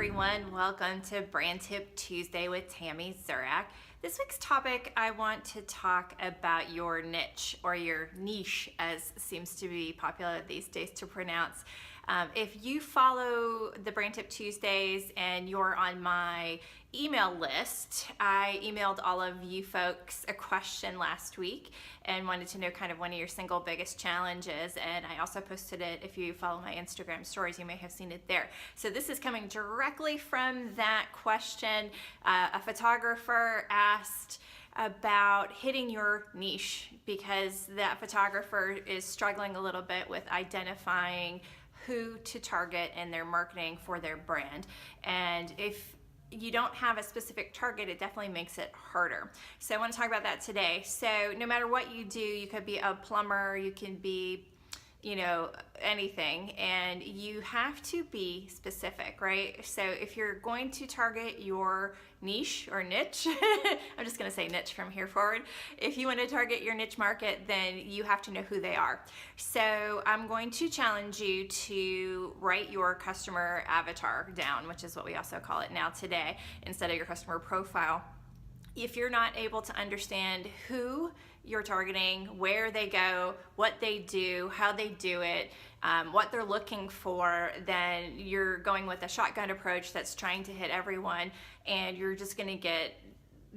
everyone. Welcome to Brand Tip Tuesday with Tammy Zurak. This week's topic, I want to talk about your niche, or your niche as seems to be popular these days to pronounce. If you follow the Brand Tip Tuesdays and you're on my email list, I emailed all of you folks a question last week and wanted to know kind of one of your single biggest challenges, and I also posted it. If you follow my Instagram stories, you may have seen it there. So this is coming directly from that question. A photographer asked about hitting your niche because that photographer is struggling a little bit with identifying who to target in their marketing for their brand. And if you don't have a specific target, it definitely makes it harder. So I want to talk about that today. So no matter what you do, you could be a plumber, you can be, anything, and you have to be specific, right? So if you're going to target your niche or niche, I'm just going to say niche from here forward. If you want to target your niche market, then you have to know who they are. So I'm going to challenge you to write your customer avatar down, which is what we also call it now today, instead of your customer profile. If you're not able to understand who you're targeting, where they go, what they do, how they do it, what they're looking for, then you're going with a shotgun approach that's trying to hit everyone, and you're just going to get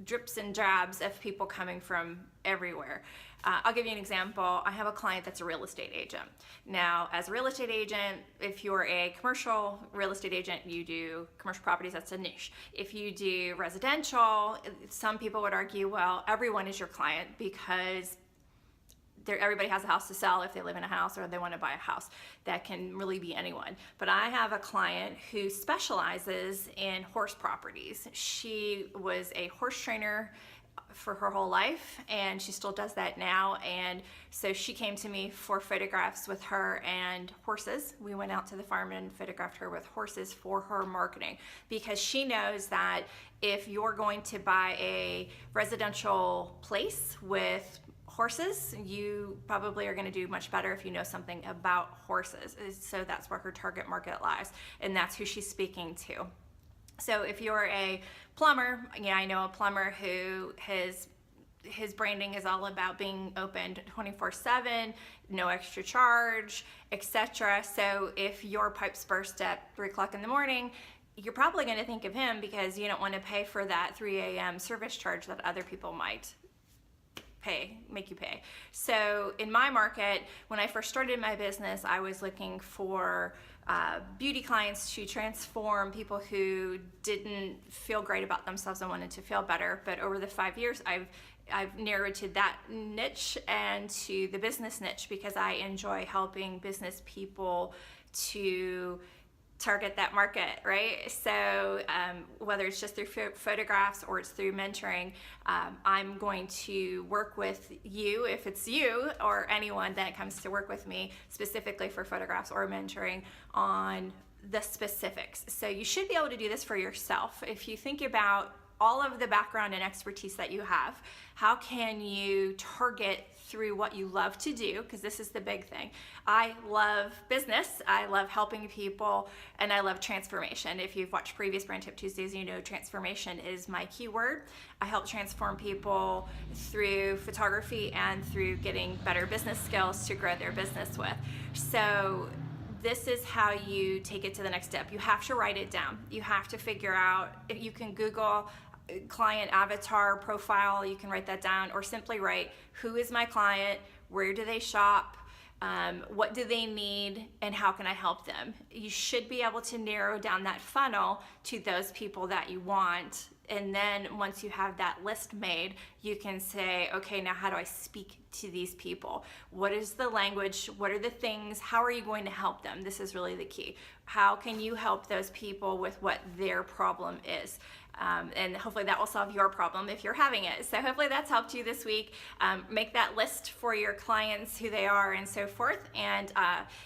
drips and drabs of people coming from everywhere. I'll give you an example. I have a client that's a real estate agent. Now, as a real estate agent, if you're a commercial real estate agent, you do commercial properties, that's a niche. If you do residential, some people would argue, well, everyone is your client because everybody has a house to sell if they live in a house or they want to buy a house. That can really be anyone. But I have a client who specializes in horse properties. She was a horse trainer for her whole life, and she still does that now. And so she came to me for photographs with her and horses. We went out to the farm and photographed her with horses for her marketing, because she knows that if you're going to buy a residential place with horses, you probably are going to do much better if you know something about horses. So that's where her target market lies, and that's who she's speaking to. So if you're a plumber, I know a plumber who his branding is all about being open 24/7, no extra charge, etc. So if your pipes burst at 3 o'clock in the morning, you're probably going to think of him because you don't want to pay for that 3 a.m. service charge that other people might make you pay. So in my market, when I first started my business, I was looking for beauty clients to transform people who didn't feel great about themselves and wanted to feel better. But over the 5 years, I've narrowed to that niche and to the business niche, because I enjoy helping business people to target that market, right? So whether it's just through photographs or it's through mentoring, I'm going to work with you, if it's you or anyone that comes to work with me specifically for photographs or mentoring, on the specifics. So you should be able to do this for yourself. If you think about all of the background and expertise that you have, how can you target through what you love to do? Because this is the big thing. I love business, I love helping people, and I love transformation. If you've watched previous Brand Tip Tuesdays, you know transformation is my keyword. I help transform people through photography and through getting better business skills to grow their business with. So this is how you take it to the next step. You have to write it down. You have to figure out, if you can Google client avatar profile, you can write that down, or simply write, who is my client, where do they shop, what do they need, and how can I help them? You should be able to narrow down that funnel to those people that you want. And then once you have that list made, you can say, okay, now how do I speak to these people? What is the language? What are the things? How are you going to help them? This is really the key. How can you help those people with what their problem is? And hopefully that will solve your problem if you're having it. So hopefully that's helped you this week. Make that list for your clients, who they are, and so forth. And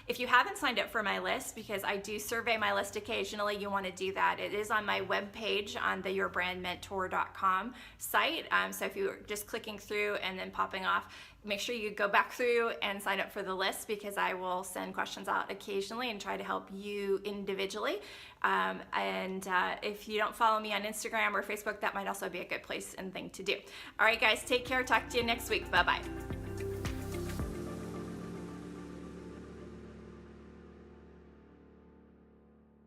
if you haven't signed up for my list, because I do survey my list occasionally, you want to do that. It is on my webpage on the YourBrandMentor.com site. So if you you just clicking through and then popping off, make sure you go back through and sign up for the list, because I will send questions out occasionally and try to help you individually. If you don't follow me on Instagram or Facebook, that might also be a good place and thing to do. All right, guys, take care. Talk to you next week. Bye-bye.